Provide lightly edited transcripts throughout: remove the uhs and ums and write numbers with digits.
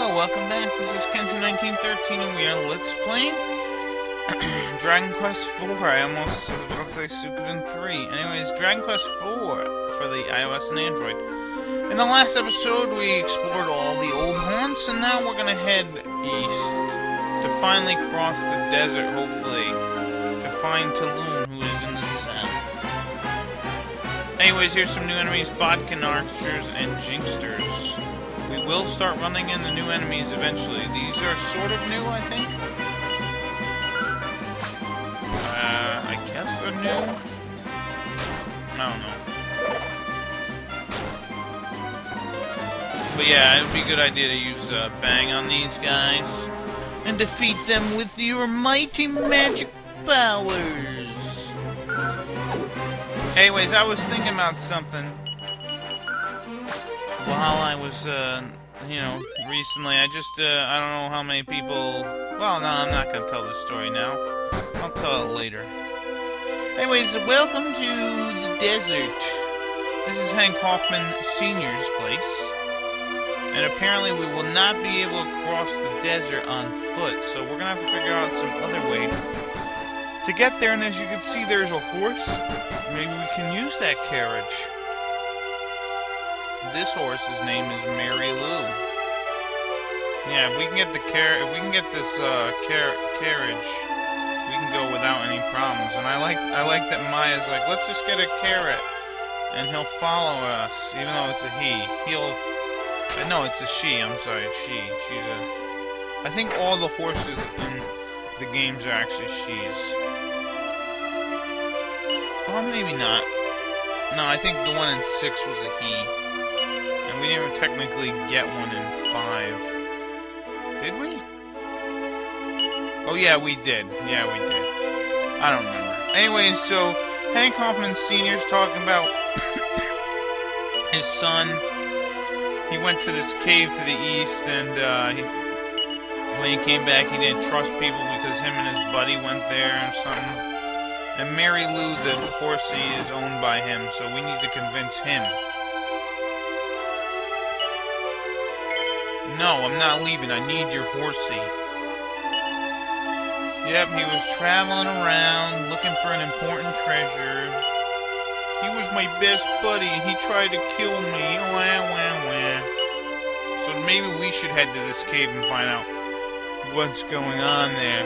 Hello, welcome back. This is Ken1913 and we are Let's Playing Dragon Quest IV. I almost was about to say Suikoden 3. Anyways, Dragon Quest IV for the iOS and Android. In the last episode, we explored all the old haunts, and now we're going to head east to finally cross the desert, hopefully, to find Taloon, who is in the south. Anyways, here's some new enemies, Bodkin Archers and Jinxsters. We will start running in the new enemies eventually. These are sort of new, I think. I guess they're new? I don't know. But yeah, it would be a good idea to use Bang on these guys and defeat them with your mighty magic powers. Anyways, I was thinking about something while I was, recently. I don't know how many people... Well, no, I'm not going to tell this story now. I'll tell it later. Anyways, welcome to the desert. This is Hank Hoffman Sr.'s place. And apparently we will not be able to cross the desert on foot, so we're going to have to figure out some other way to get there. And as you can see, there's a horse. Maybe we can use that carriage. This horse's name is Mary Lou. Yeah, if we can get this carriage, we can go without any problems. And I like that Maya's like, let's just get a carrot, and he'll follow us, even though it's a he. No, it's a she. I'm sorry, she. I think all the horses in the games are actually she's. Well, maybe not. No, I think the one in 6 was a he. And we didn't even technically get one in 5. Did we? Oh, yeah, we did. Yeah, we did. I don't remember. Anyways, so Hank Hoffman Sr.'s talking about his son. He went to this cave to the east, and when he came back, he didn't trust people because him and his buddy went there or something. And Mary Lou, the horsey, is owned by him, so we need to convince him. No, I'm not leaving. I need your horsey. Yep, he was traveling around looking for an important treasure. He was my best buddy, and he tried to kill me. Wah, wah, wah. So maybe we should head to this cave and find out what's going on there.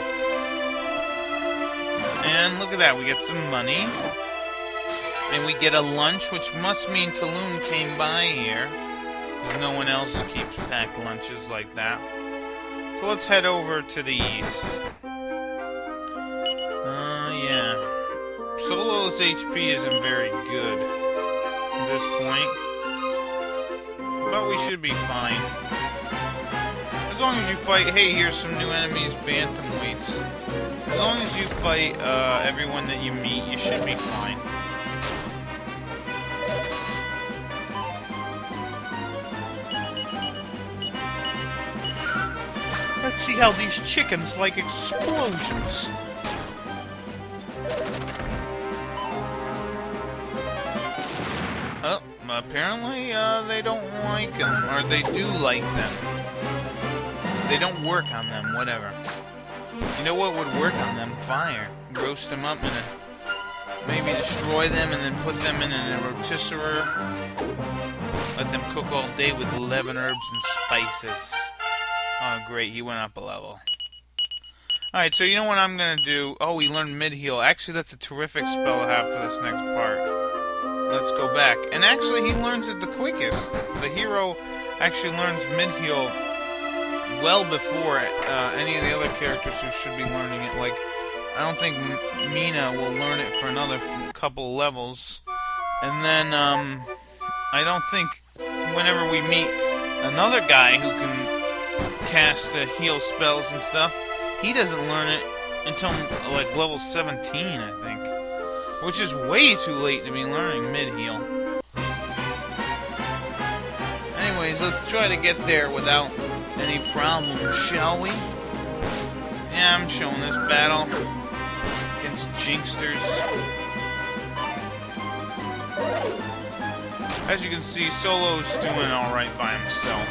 And look at that, we get some money. And we get a lunch, which must mean Taloon came by here. Because no one else keeps packed lunches like that. So let's head over to the east. Yeah. Solo's HP isn't very good at this point. But we should be fine. As long as you fight... Hey, here's some new enemies, bantamweights. As long as you fight everyone that you meet, you should be fine. Let's see how these chickens like explosions. Oh, apparently they don't like them, or they do like them. They don't work on them, whatever. You know what would work on them? Fire. Roast them up and maybe destroy them and then put them in a rotisserie. Let them cook all day with 11 herbs and spices. Oh, great, he went up a level. Alright, so you know what I'm going to do? Oh, we learned mid-heal. Actually, that's a terrific spell to have for this next part. Let's go back. And actually, he learns it the quickest. The hero actually learns mid-heal well before any of the other characters who should be learning it. Like, I don't think Mina will learn it for another couple levels. And then, I don't think whenever we meet another guy who can cast heal spells and stuff, he doesn't learn it until like level 17, I think, which is way too late to be learning mid-heal. Anyways, let's try to get there without any problem, shall we? Yeah, I'm showing this battle against Jinxsters. As you can see, Solo's doing alright by himself.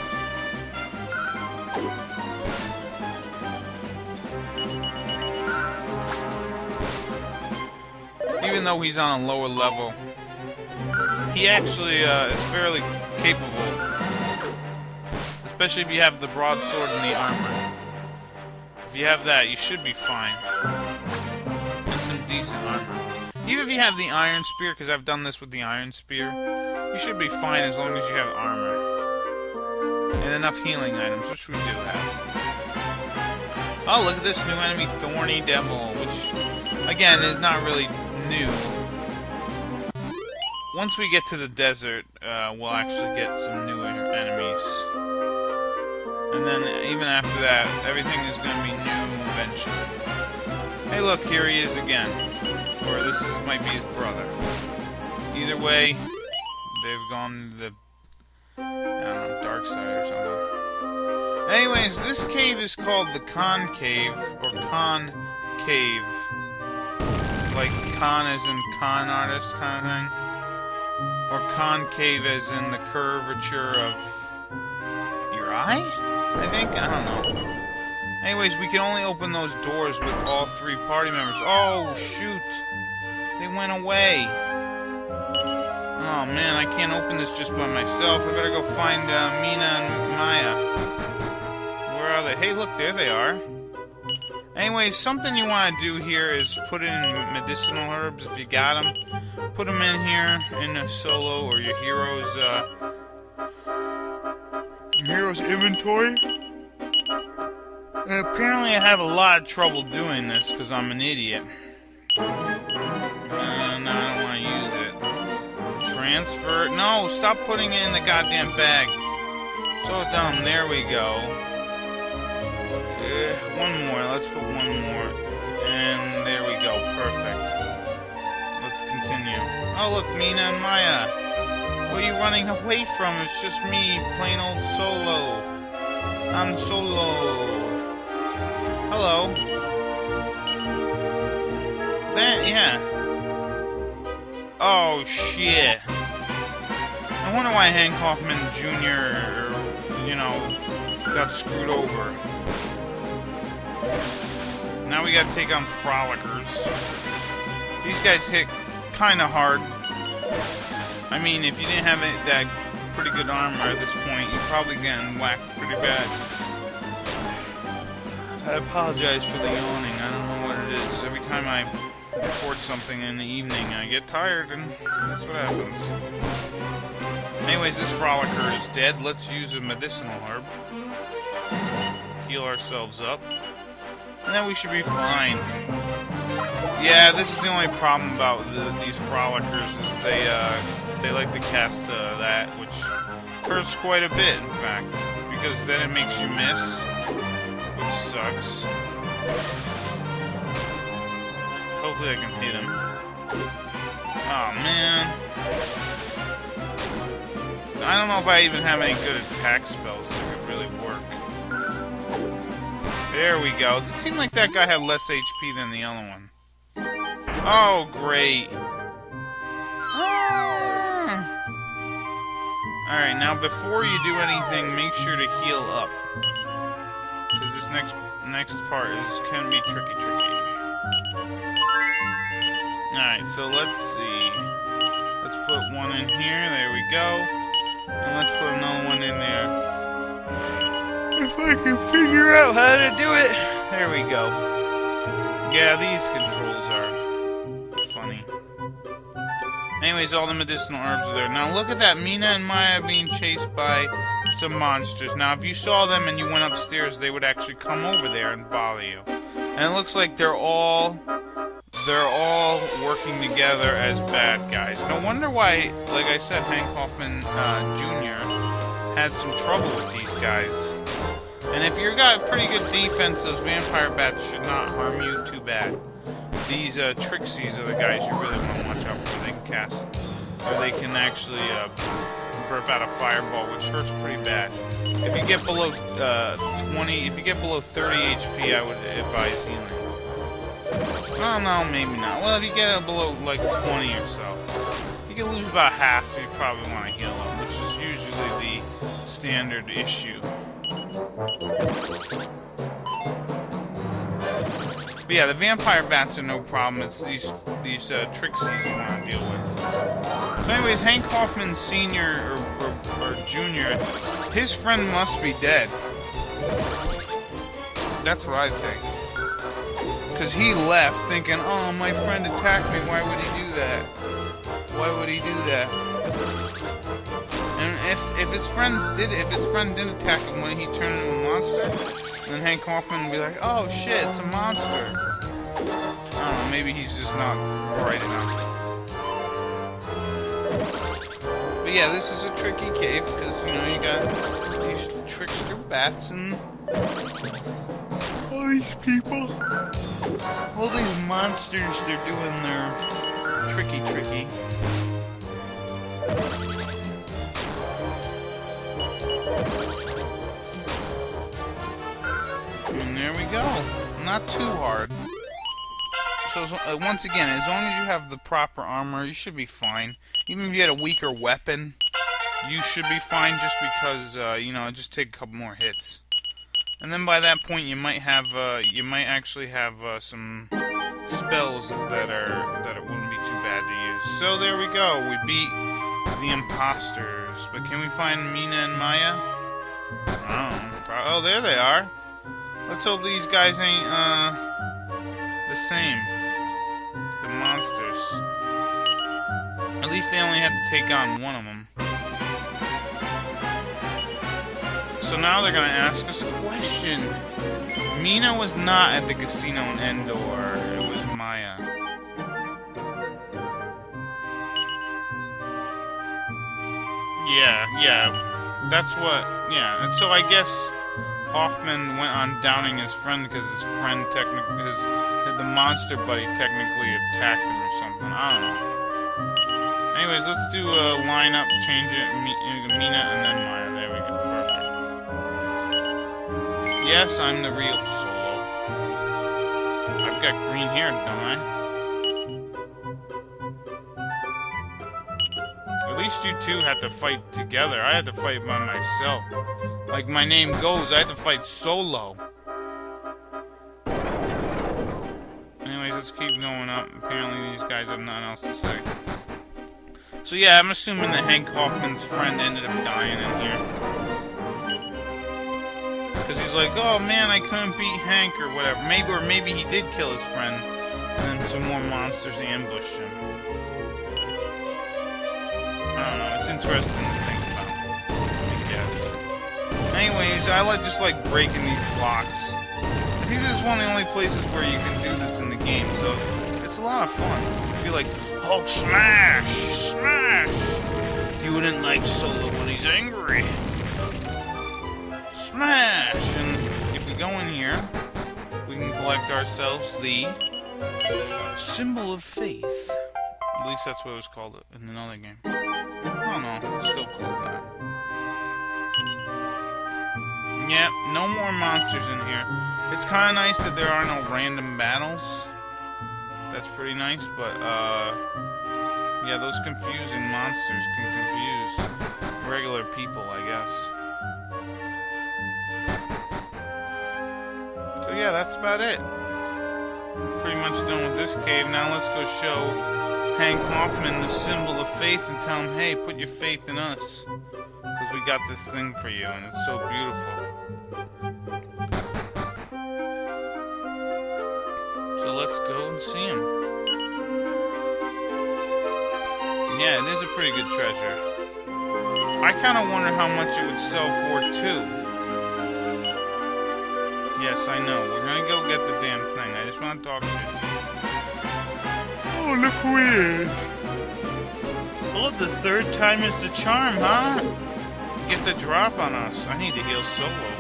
even though he's on a lower level, he actually is fairly capable. Especially if you have the broadsword and the armor. If you have that, you should be fine. And some decent armor. Even if you have the iron spear, because I've done this with the iron spear, you should be fine as long as you have armor. And enough healing items, which we do have. Oh, look at this new enemy, Thorny Devil, which, again, is not really new. Once we get to the desert, we'll actually get some new enemies. And then, even after that, everything is going to be new eventually. Hey, look, here he is again. Or this might be his brother. Either way, they've gone to the, I don't know, dark side or something. Anyways, this cave is called the Concave, or Concave. Like con as in con artist kind of thing. Or concave as in the curvature of your eye? I think? I don't know. Anyways, we can only open those doors with all 3 party members. Oh, shoot! They went away. Oh man, I can't open this just by myself. I better go find Mina and Maya. Where are they? Hey, look, there they are. Anyways, something you want to do here is put in medicinal herbs if you got them. Put them in here in a solo or your hero's inventory. And apparently I have a lot of trouble doing this because I'm an idiot. No, I don't want to use it. Transfer. No, stop putting it in the goddamn bag. So dumb. There we go. One more. Let's put one more. And there we go. Perfect. Let's continue. Oh, look, Mina and Maya. What are you running away from? It's just me, plain old solo. I'm solo. Hello. That, yeah. Oh, shit. I wonder why Hank Hoffman Jr., you know, got screwed over. Now we gotta take on Frolickers. These guys hit kinda hard. I mean, if you didn't have that pretty good armor at this point, you're probably getting whacked pretty bad. I apologize for the yawning. I don't know what it is. Every time I record something in the evening, I get tired, and that's what happens. Anyways, this Frolicker is dead. Let's use a medicinal herb. Heal ourselves up. And then we should be fine. Yeah, this is the only problem about these Frolickers is they like to cast that, which hurts quite a bit, in fact. Because then it makes you miss, which sucks. Hopefully I can hit him. Oh man. I don't know if I even have any good attack spells that could really work. There we go. It seemed like that guy had less HP than the other one. Oh, great. Ah. Alright, now before you do anything, make sure to heal up. Because this next part can be tricky. Alright, so let's see. Let's put one in here. There we go. And let's put another one in there. If I can figure out how to do it. There we go. Yeah, these controls are funny. Anyways, all the medicinal herbs are there. Now look at that. Mina and Maya being chased by some monsters. Now if you saw them and you went upstairs, they would actually come over there and bother you. And it looks like they're all working together as bad guys. No wonder why, like I said, Hank Hoffman Jr. had some trouble with these guys. And if you've got pretty good defense, those vampire bats should not harm you too bad. These Trixies are the guys you really want to watch out for. They can cast, or they can actually burp out a fireball, which hurts pretty bad. If you get below 20, if you get below 30 HP, I would advise healing. Oh no, maybe not. Well, if you get it below like 20 or so, you can lose about half. You probably want to heal them, which is usually the standard issue. But yeah, the vampire bats are no problem. It's these Trixies you want to deal with. So anyways, Hank Hoffman Sr. or Jr., his friend must be dead. That's what I think. Because he left thinking, oh, my friend attacked me, why would he do that? Why would he do that? And if his friend didn't attack him, when he turned into a monster, then Hank Hoffman would be like, oh shit, it's a monster. I don't know, maybe he's just not bright enough. But yeah, this is a tricky cave, because, you know, you got these trickster bats and all these people. All these monsters, they're doing their tricky. And there we go. Not too hard. So, once again, as long as you have the proper armor, you should be fine. Even if you had a weaker weapon, you should be fine just because, you know, just take a couple more hits. And then by that point, you might actually have some spells that wouldn't be too bad to use. So there we go. We beat the imposters. But can we find Mina and Maya? Oh, there they are. Let's hope these guys ain't the same. The monsters. At least they only have to take on one of them. So now they're gonna ask us a question. Mina was not at the casino in Endor. It was Maya. Yeah. That's what. Yeah. And so I guess Hoffman went on downing his friend because his friend the monster buddy technically attacked him or something. I don't know. Anyways, let's do a lineup, change it, Mina and then Maya. There we go. Perfect. Yes, I'm the real Solo. I've got green hair, don't I? At least you two had to fight together. I had to fight by myself. Like my name goes, I had to fight solo. Anyways, let's keep going up. Apparently these guys have nothing else to say. So yeah, I'm assuming that Hank Hoffman's friend ended up dying in here. Because he's like, oh man, I couldn't beat Hank or whatever. Maybe he did kill his friend, and then some more monsters ambushed him. I don't know, it's interesting to think about, I guess. Anyways, I just like breaking these blocks. I think this is one of the only places where you can do this in the game, so it's a lot of fun. I feel like, Hulk smash! Smash! You wouldn't like Solo when he's angry. Smash! And if we go in here, we can collect ourselves the Symbol of Faith. At least that's what it was called in another game. I don't know, it's still called that. Yeah, no more monsters in here. It's kind of nice that there are no random battles. That's pretty nice, but, yeah, those confusing monsters can confuse regular people, I guess. So yeah, that's about it. Pretty much done with this cave. Now let's go show Hank Hoffman the Symbol of Faith and tell him, hey, put your faith in us. Because we got this thing for you, and it's so beautiful. So let's go and see him. Yeah, it is a pretty good treasure. I kind of wonder how much it would sell for, too. Yes, I know. We're gonna go get the damn thing. I just want to talk to you. Oh, look who it is. Oh, the third time is the charm, huh? Get the drop on us. I need to heal Solo.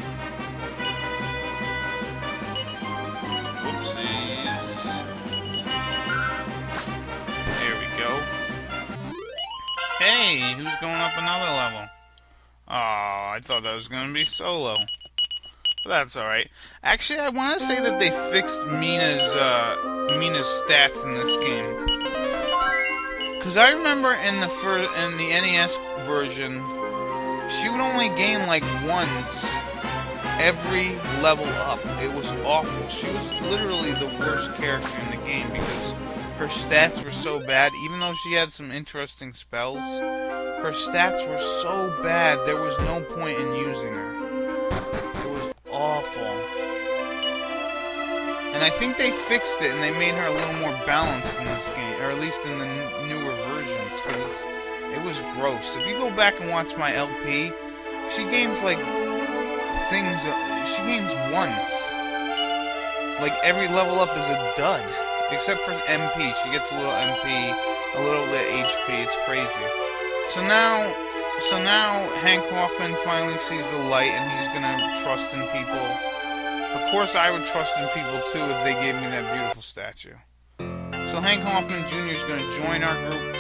Whoopsies. There we go. Hey, who's going up another level? Oh, I thought that was gonna be Solo. But that's alright. Actually, I want to say that they fixed Mina's stats in this game. Because I remember in the NES version, she would only gain like once every level up. It was awful. She was literally the worst character in the game because her stats were so bad. Even though she had some interesting spells, her stats were so bad there was no point in using her. It was awful. And I think they fixed it and they made her a little more balanced in this game, or at least in the newer versions, because it was gross. If you go back and watch my LP, she gains like things. She gains once. Like every level up is a dud, except for MP. She gets a little MP, a little bit HP. It's crazy. So now Hank Hoffman finally sees the light, and he's gonna trust in people. Of course, I would trust in people too if they gave me that beautiful statue. So Hank Hoffman Jr. is going to join our group,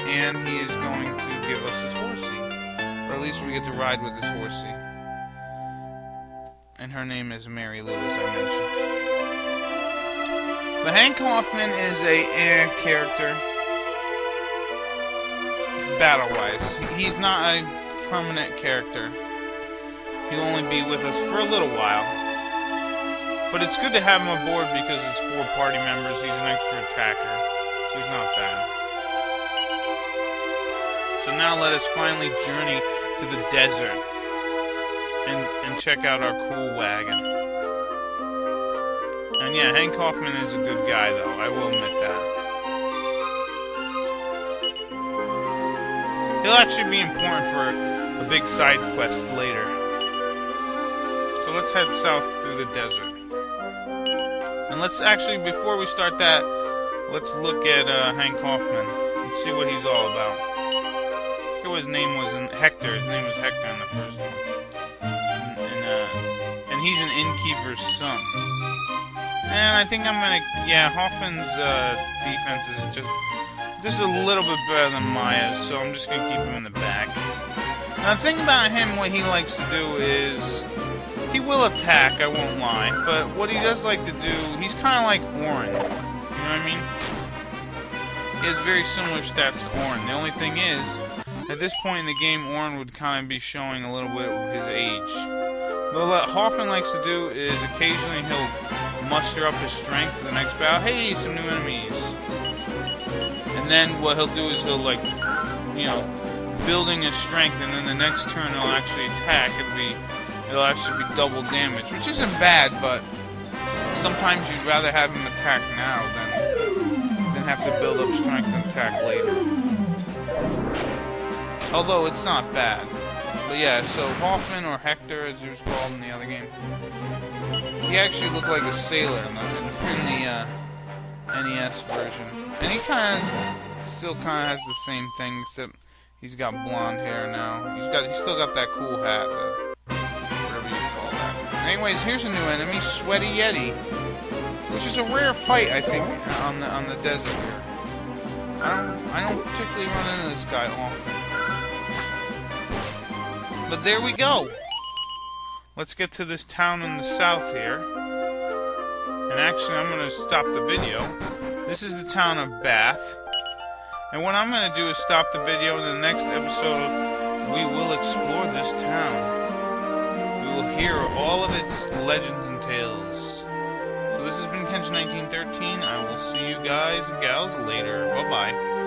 and he is going to give us his horsey. Or at least we get to ride with his horsey. And her name is Mary Lou, as I mentioned. But Hank Hoffman is a character, battle-wise. He's not a permanent character. He'll only be with us for a little while. But it's good to have him aboard because it's 4 party members. He's an extra attacker. So he's not bad. So now let us finally journey to the desert and check out our cool wagon. And yeah, Hank Hoffman is a good guy though. I will admit that. He'll actually be important for a big side quest later. So let's head south through the desert. And let's actually, before we start that, let's look at Hank Hoffman and see what he's all about. I forget what his name was in Hector. His name was Hector in the first one. And he's an innkeeper's son. And I think I'm gonna, yeah, Hoffman's defense is just a little bit better than Maya's, so I'm just gonna keep him in the back. Now the thing about him, what he likes to do is, he will attack, I won't lie, but what he does like to do, he's kind of like Orin, you know what I mean? He has very similar stats to Orin. The only thing is, at this point in the game, Orin would kind of be showing a little bit of his age. But what Hoffman likes to do is occasionally he'll muster up his strength for the next battle. Hey, some new enemies. And then what he'll do is he'll, like, you know, building his strength, and then the next turn he'll actually attack. It'll actually be double damage, which isn't bad, but sometimes you'd rather have him attack now than have to build up strength and attack later. Although it's not bad. But yeah, so Hoffman, or Hector as he was called in the other game, he actually looked like a sailor in the NES version. And he still kind of has the same thing, except he's got blonde hair now. He's still got that cool hat, whatever you call that. Anyways, here's a new enemy, Sweaty Yeti, which is a rare fight, I think, on the desert here. I don't particularly run into this guy often. But there we go. Let's get to this town in the south here. And actually, I'm going to stop the video. This is the town of Bath. And what I'm going to do is stop the video. In the next episode, we will explore this town. We will hear all of its legends and tales. So this has been Kench1913. I will see you guys and gals later. Bye-bye.